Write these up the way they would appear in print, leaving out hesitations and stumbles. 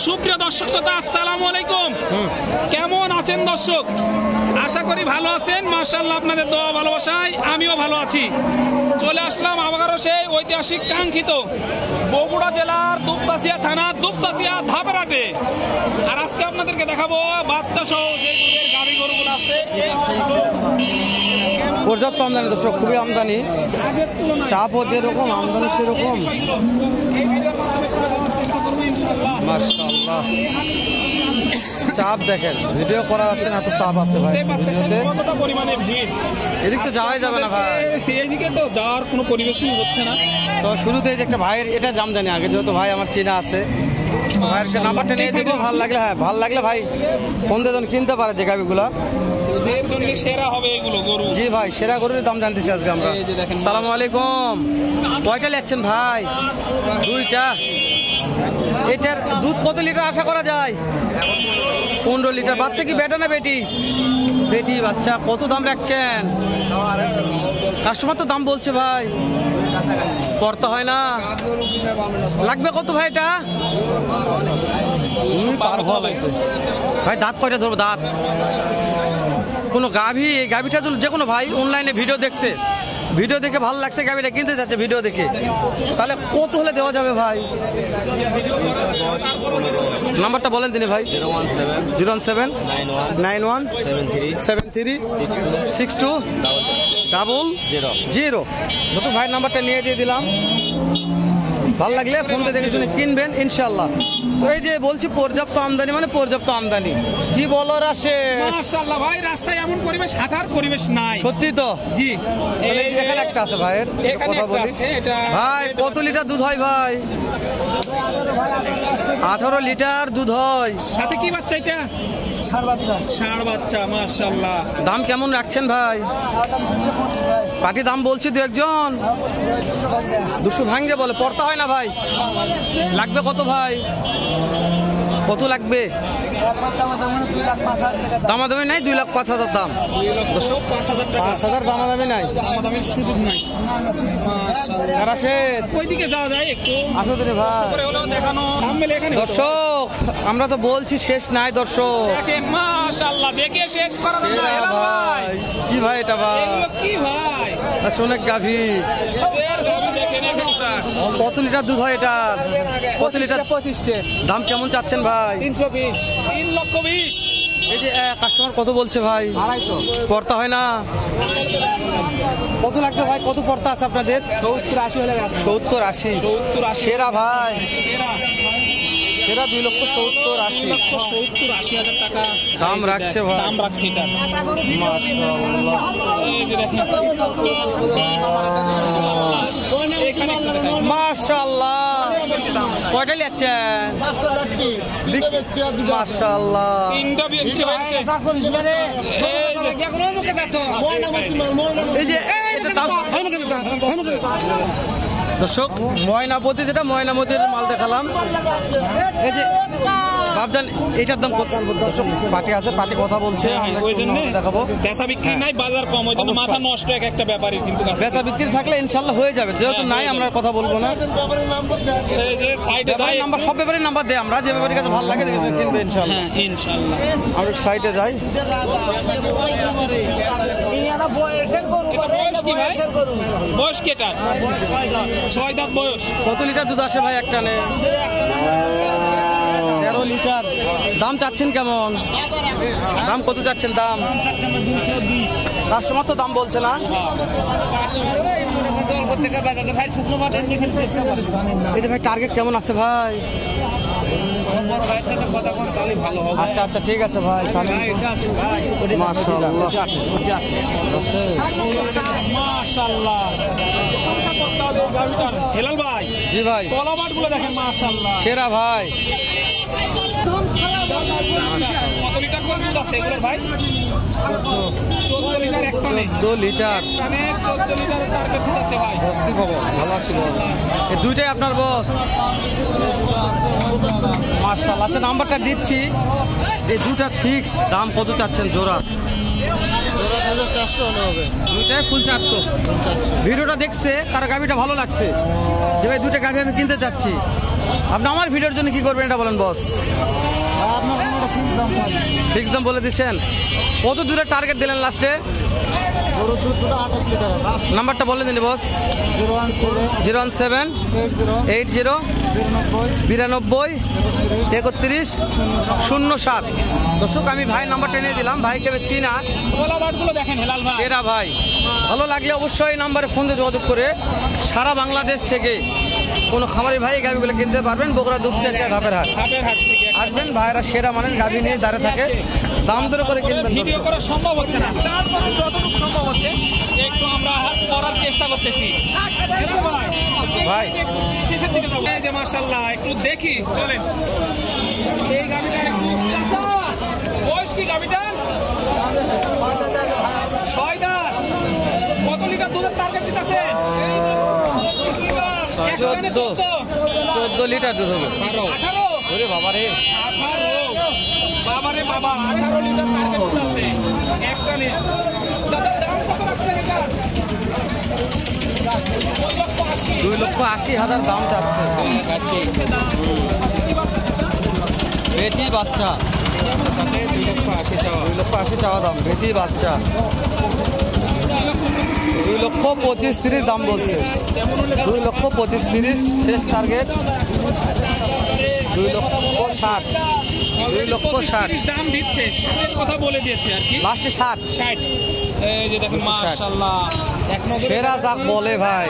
সুপ্রিয় দর্শক শ্রোতা, আসসালামু আলাইকুম। কেমন আছেন দর্শক? আশা করি ভালো আছেন। মাশাআল্লাহ, আপনাদের দোয়া ভালোবাসায় আমিও ভালো আছি। চলে আসলাম আবারও সেই ঐতিহাসিক কাঙ্ক্ষিত বগুড়া জেলার দুপচাচিয়া থানার দুপচাচিয়া ধাপেরহাটে। আর আজকে আপনাদেরকে দেখাবো বাচ্চা সহ যে গাভী গরুগুলো আছে। পর্যাপ্ত আমদানি দর্শক, খুবই আমদানি, চাপও যেরকম আমদানি সেরকম। মাশাআল্লাহ, চাপ দেখেন, ভিডিও করা যাচ্ছে না, এত চাপ আছে ভাই ভিডিওতে। কতটা পরিমাণে ভিড়, এদিক তো যাওয়াই যাবে না ভাই, এইদিকে তো যাওয়ার কোনো পরিবেশই হচ্ছে না। তো শুরুতে যে একটা ভাইয়ের এটা দাম জানি আগে, যেহেতু ভাই আমার চেনা আছে, ভাইয়ের নাম্বারটা নিয়ে দেবো। ভালো লাগলে, হ্যাঁ ভালো লাগলে ভাই ফোন দিয়ে কিনতে পারে যে গাভিগুলা, সেরা হবে এগুলো গরু। জি ভাই, সেরা গরুর দাম জানতেছি আজকে আমরা। সালাম আলাইকুম, কয়টা নিচ্ছেন ভাই? দুইটা। এটার দুধ কত লিটার আশা করা যায়? 15 লিটার। বাচ্চা কি বেটা না বেটি? বেটি বাচ্চা। কত দাম রাখছেন? কাস্টমার তো দাম বলছে ভাই, করতে হয় না। লাগবে কত ভাই এটা? ভাই দাঁত কয়টা ধরবো? দাঁত কোনো গাভী, এই গাভীটা যে কোনো ভাই অনলাইনে ভিডিও দেখছে, ভিডিও দেখে ভালো লাগছে, গাভীটা কিনতে যাচ্ছে ভিডিও দেখে, তাহলে কত হলে দেওয়া যাবে ভাই? নাম্বারটা বলেন তিনি ভাই। 01792626200। ভাই নাম্বারটা নিয়ে দিয়ে দিলাম, ভালো লাগলে ফোন দিয়ে দেখে শুনে কিনবেন ইনশাল্লাহ। তো এই যে বলছি পর্যাপ্ত আমদানি, মানে পর্যাপ্ত আমদানি, কি বলার আসে। মাশাআল্লাহ ভাই, রাস্তায় এমন পরিবেশ, হাঁটার পরিবেশ নাই। সত্যি তো। জি, এখানে একটা আছে ভাইয়ের কথা বলি। ভাই কত লিটার দুধ হয় ভাই? 18 লিটার দুধ হয়। সাথে কি বাচ্চা এটা? ষাঁড় বাচ্চা। মাশাআল্লাহ, দাম কেমন রাখছেন ভাই? পাটি দাম বলছি দু একজন 200 ভাঙ্গে বলে, পড়তে হয় না ভাই। লাগবে কত ভাই? কত লাগবে? দামাদামি নাই, 2,05,000 দাম। 5,000 দামাদামি নাই, দামাদামির সুযোগ নাই। ওইদিকে যাওয়া যায় একটু, আসলে ভাই দর্শক, আমরা তো বলছি শেষ নাই দর্শক। মাশাআল্লাহ, দেখে শেষ করা যাবে না ভাই। কি ভাই এটা ভাই? কি ভাই? অনেক গাভী। কত লিটার দুধ হয় এটা? কত লিটার? 25। দাম কেমন চাচ্ছেন ভাই? 320। 3,20,000। এই যে কাস্টমার কত বলছে ভাই? 250 পড়তা হয় না। কত লাগবে ভাই? কত পড়তা আছে আপনাদের? 70-80। সেরা ভাই, সেরা 2,70,000-80,000 টাকা দাম রাখছে ভাই। দাম রাখছে এটা। মাশাআল্লাহ, কয়টা নিচ্ছেন? মাশাআল্লাহ, এই যে দর্শক ময়নাপতি, যেটা ময়নামতির মাল দেখালাম, এই যে ভাবজান এটার দাম কত? দর্শক পাটি আছে, পাটি কথা বলছে, দেখাবো। বেচা বিক্রি নাই, বাজার কম, ওই জন্য মাথা নষ্ট একটা ব্যাপারই। কিন্তু বেচা বিক্রি থাকলে ইনশাল্লাহ হয়ে যাবে, যেহেতু নাই আমরা কথা বলবো না। নাম্বার সব ব্যাপারে নাম্বার দেয়, আমরা যে ব্যাপারের কাছে ভালো লাগে কিনবে ইনশাল্লাহ। ইনশাল্লাহ আমরা সাইডে যাই। বয়স কি এটা? 6 দাঁত বয়স। কত লিটার দুধ আসে ভাই একটা নে? 13 লিটার। দাম চাচ্ছেন কেমন? দাম কত চাচ্ছেন? দাম কাস্টমার তো দাম বলছে না। এই যে ভাই টার্গেট কেমন আছে ভাই? আচ্ছা আচ্ছা, ঠিক আছে ভাই। মাশাআল্লাহ, মাশাআল্লাহ। হেলাল ভাই, জি ভাই, কলাবাট গুলো দেখেন, মাশাআল্লাহ সেরা ভাই। কত লিটার করে দুধ আছে এগুলো ভাই? 14 লিটার একটা নেই। 14 লিটার। 14 লিটারের টার্গেট দুধ আছে ভাই। বস কি খবর? ভালো আছি বস। এই দুইটাই আপনার বস? মাশাআল্লাহ। আচ্ছা নাম্বারটা দিচ্ছি, এই দুটা ফিক্স। দাম কত চাচ্ছেন জোড়া? জোড়া 400 হবে। দুইটাই ফুল 400। ভিডিওটা দেখছে, তার গাভিটা ভালো লাগছে, যে ভাই দুইটা গাভি আমি কিনতে চাচ্ছি, আপনি আমার ভিডিওর জন্য কি করবেন এটা বলেন বস। ফিক্স দাম বলে দিচ্ছেন। কত দূরে টার্গেট দিলেন লাস্টে? নাম্বারটা বলে দিন বস। 017 80 92 31 07। দর্শক আমি ভাই নাম্বারটা এনে দিলাম, ভাইকে চিনা দেখেন হেলাল ভাই, সেরা ভাই। ভালো লাগলে অবশ্যই এই নাম্বারে ফোন দিয়ে যোগাযোগ করে সারা বাংলাদেশ থেকে কোনো খামারি ভাই এই গাভিগুলো কিনতে পারবেন। বগুড়া দুপচাচিয়া ধাপের হাট আসবেন, ভাইরা সেরা মানের গাভি নিয়ে দাঁড়িয়ে থাকে, দাম দরে করে কিনবেন। ভিডিও করা সম্ভব হচ্ছে না, তারপরে যতটুকু সম্ভব হচ্ছে একটু আমরা করার চেষ্টা করতেছি। ভাই শেষের দিকে যাবো। এই যে মাশাআল্লাহ একটু দেখি, চলেন। এই গাভিটা একটু বয়স কি গাভিটার? 6 দাঁত। কত লিটার দুধের টার্গেট দিতেছেন? 14 লিটার দুধ হবে। 18 ওরে বাবা রে, 18 বাবা রে বাবা, 18 লিটার টার্গেট দিতেছে একটা নিয়ে। দাদা দাম কত রাখছেন এটা? 2,80,000 দাম চাচ্ছে। বেটি বাচ্চা 2,80,000 চাওয়া দাম। বেটি বাচ্চা 2,25,000 দাম বলছে। 2,25,000 শেষ টার্গেট। 2,60,000 2,60,000 দাম দিচ্ছে, ষাটের কথা বলে দিয়েছে আর কি, লাস্টে 60। এই যে দেখেন মাশাআল্লাহ এক নজরে সেরা যাক বলে ভাই,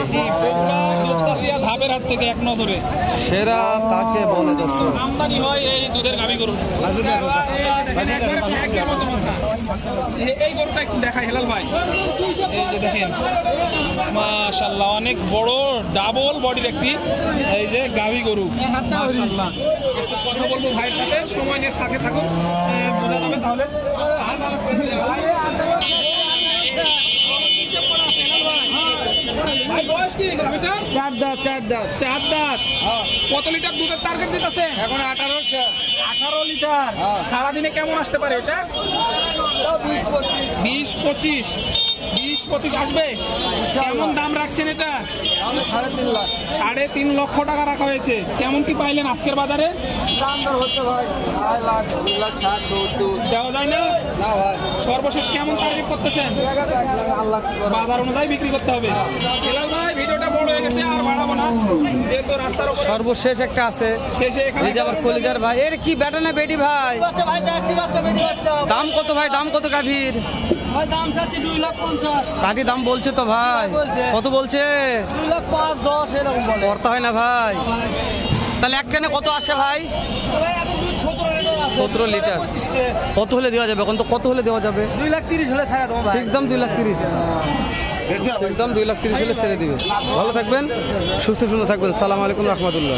দুপচাচিয়া ধাপের হাট থেকে এক নজরে সেরা তাকে বলে। দর্শক আমদানি হয় এই দুধের গাভী গরু। এই গরুটা একটু দেখাই হেলাল ভাই। এই যে দেখেন মাশাআল্লাহ অনেক বড় ডাবল বডির একটি এই যে গাভী গরু মাশাআল্লাহ। একটু কথা বলবো ভাইয়ের সাথে, সময় নিয়ে থাকে থাকুন, বোঝা যাবে তাহলে। ভাই বয়স কি গাভীটার? 4 দাঁত 4 দাঁত। কত লিটার দুধের টার্গেট দিতেছে? এখন 18 লিটার। সারাদিনে কেমন আসতে পারে এটা? 20-25 আসবে। কেমন দাম রাখছেন এটা? 3.5 লক্ষ টাকা রাখা হয়েছে। কেমন কি পাইলেন আজকের বাজারে? দেওয়া যায় না? সর্বশেষ কেমন টার্গেট করতেছেন? বাজার অনুযায়ী বিক্রি করতে হবে। হেলাল ভাই ভিডিওটা বড় হয়ে গেছে, আর বাড়াবো না, যেহেতু রাস্তার উপরে সর্বশেষ একটা আছে। শেষে এখানে এই যে আমার কলিজার ভাই, এর কি বেটা না বেটি ভাই? দাম কত ভাই? দাম কত গাভীর? দাম চাচ্ছি 2,50,000। কাকি দাম বলছে তো ভাই, কত বলছে? 2,05,000-10 এরকম বলে। করতে হয় না ভাই। তাহলে এক টানে কত আসে ভাই? 17 লিটার। কত হলে দেওয়া যাবে? এখন তো কত হলে দেওয়া যাবে? 2,30,000 হলে ছাড়া দেবো ভাই। ফিক্স দাম 2,30,000। ফিক্স দাম 2,30,000 হলে ছেড়ে দিবে। ভালো থাকবেন, সুস্থ সুন্দর থাকবেন। সালাম আলাইকুম রহমতুল্লাহ।